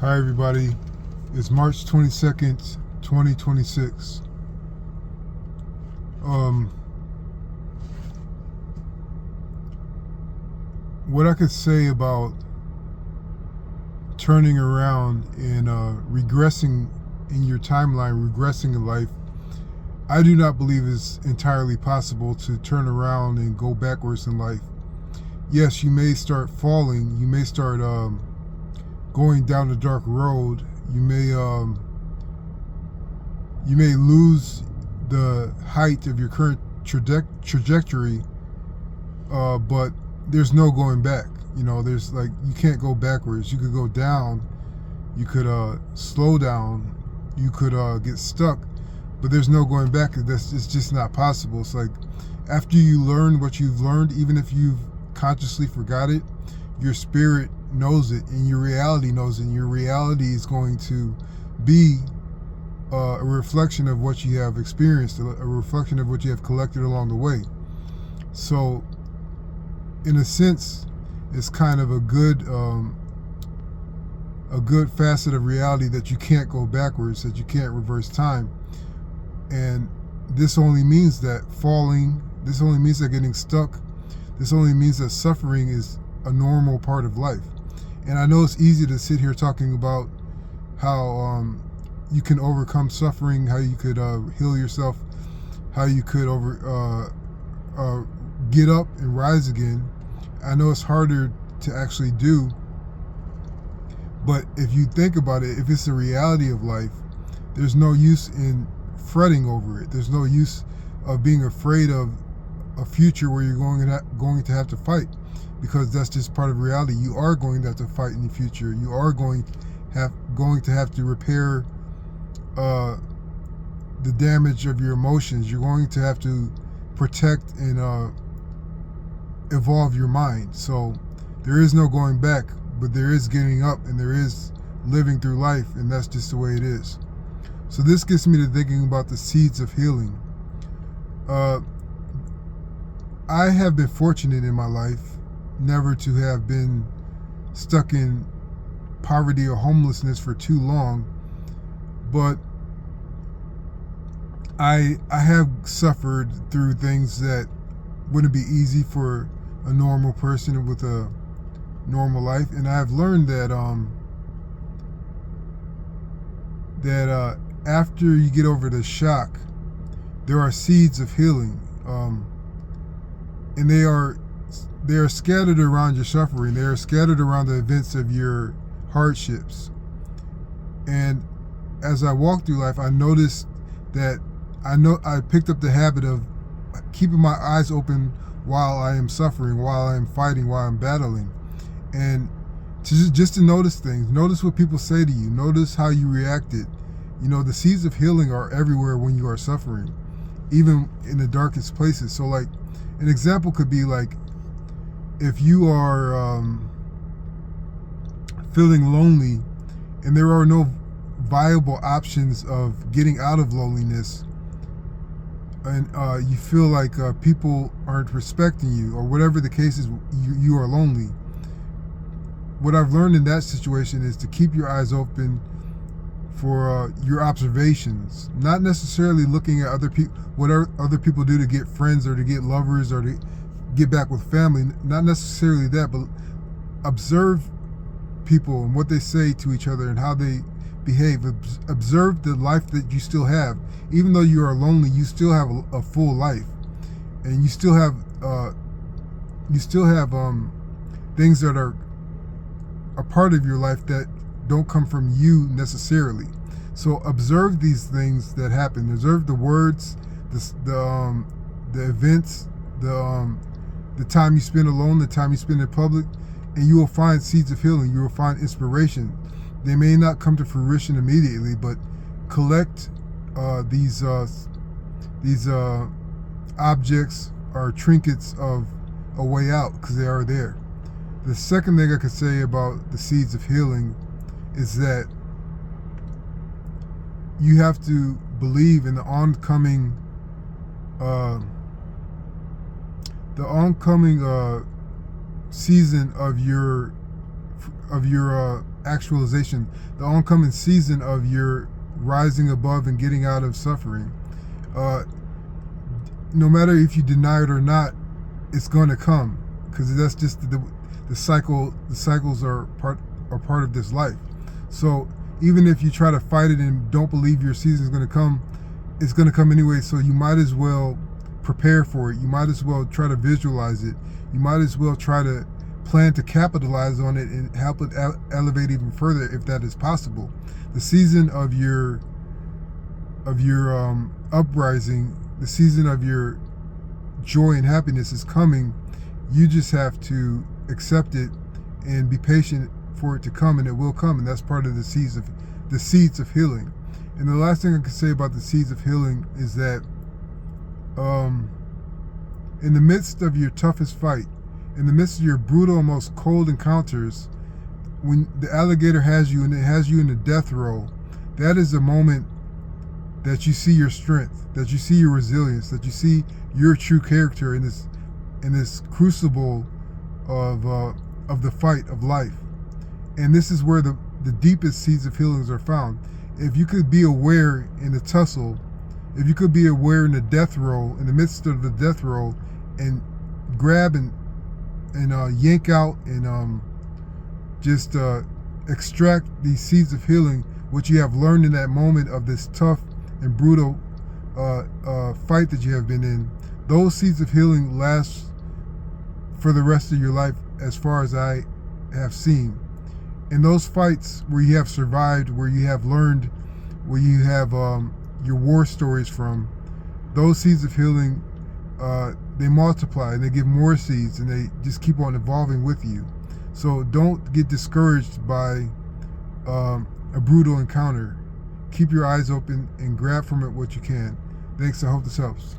Hi everybody, it's March 22nd, 2026. What I could say about turning around and regressing in your timeline, regressing in life, I do not believe it's entirely possible to turn around and go backwards in life. Yes, you may start falling, you may start going down the dark road, you may lose the height of your current trajectory, but there's no going back. There's you can't go backwards. You could go down, you could slow down, you could get stuck, but there's no going back. It's just not possible. It's like after you learn what you've learned, even if you've consciously forgot it, your spirit knows it and your reality knows it, and your reality is going to be a reflection of what you have experienced, a reflection of what you have collected along the way. So in a sense, it's kind of a good facet of reality that you can't go backwards, that you can't reverse time. And this only means that falling, this only means that getting stuck, this only means that suffering is a normal part of life. And I know it's easy to sit here talking about how you can overcome suffering, how you could heal yourself, how you could get up and rise again. I know it's harder to actually do, but if you think about it, if it's the reality of life, there's no use in fretting over it. There's no use of being afraid of a future where you're going to have to fight, because that's just part of reality. You are going to have to fight in the future. You are going to have to repair the damage of your emotions. You're going to have to protect and evolve your mind. So there is no going back, but there is getting up, and there is living through life, and that's just the way it is. So this gets me to thinking about the seeds of healing. I have been fortunate in my life never to have been stuck in poverty or homelessness for too long, but I have suffered through things that wouldn't be easy for a normal person with a normal life, and I have learned that after you get over the shock, there are seeds of healing, and they are scattered around your suffering. They are scattered around the events of your hardships. And as I walked through life, I noticed that I picked up the habit of keeping my eyes open while I am suffering, while I am fighting, while I'm battling, and just to notice things, notice what people say to you, notice how you reacted. The seeds of healing are everywhere when you are suffering, even in the darkest places. So like an example could be like if you are feeling lonely and there are no viable options of getting out of loneliness, and you feel like people aren't respecting you, or whatever the case is, you are lonely. What I've learned in that situation is to keep your eyes open for your observations, not necessarily looking at what other people do to get friends or to get lovers or to get back with family, not necessarily that, but observe people and what they say to each other and how they behave. Observe the life that you still have. Even though you are lonely, you still have a full life, and you still have things that are a part of your life that don't come from you necessarily. So observe these things that happen. Observe the words, the events, the time you spend alone, the time you spend in public, and you will find seeds of healing. You will find inspiration. They may not come to fruition immediately, but collect these objects or trinkets of a way out, because they are there. The second thing I could say about the seeds of healing is that you have to believe in the oncoming season of your actualization, the oncoming season of your rising above and getting out of suffering. No matter if you deny it or not, it's going to come, because that's just the cycle. The cycles are part of this life. So even if you try to fight it and don't believe your season is going to come, it's going to come anyway. So you might as well prepare for it. You might as well try to visualize it. You might as well try to plan to capitalize on it and help it elevate even further if that is possible. The season of your uprising, the season of your joy and happiness is coming. You just have to accept it and be patient for it to come, and it will come. And that's part of the seeds of healing. And the last thing I can say about the seeds of healing is that in the midst of your toughest fight, in the midst of your brutal and most cold encounters, when the alligator has you and it has you in the death row, that is a moment that you see your strength, that you see your resilience, that you see your true character in this crucible of the fight of life. And this is where the deepest seeds of healings are found. If you could be aware in the tussle, if you could be aware in the death row, in the midst of the death row, and grab and yank out and just extract these seeds of healing, what you have learned in that moment of this tough and brutal fight that you have been in, those seeds of healing last for the rest of your life, as far as I have seen. In those fights where you have survived, where you have learned, where you have your war stories from, those seeds of healing, they multiply and they give more seeds, and they just keep on evolving with you. So don't get discouraged by a brutal encounter. Keep your eyes open and grab from it what you can. Thanks. I hope this helps.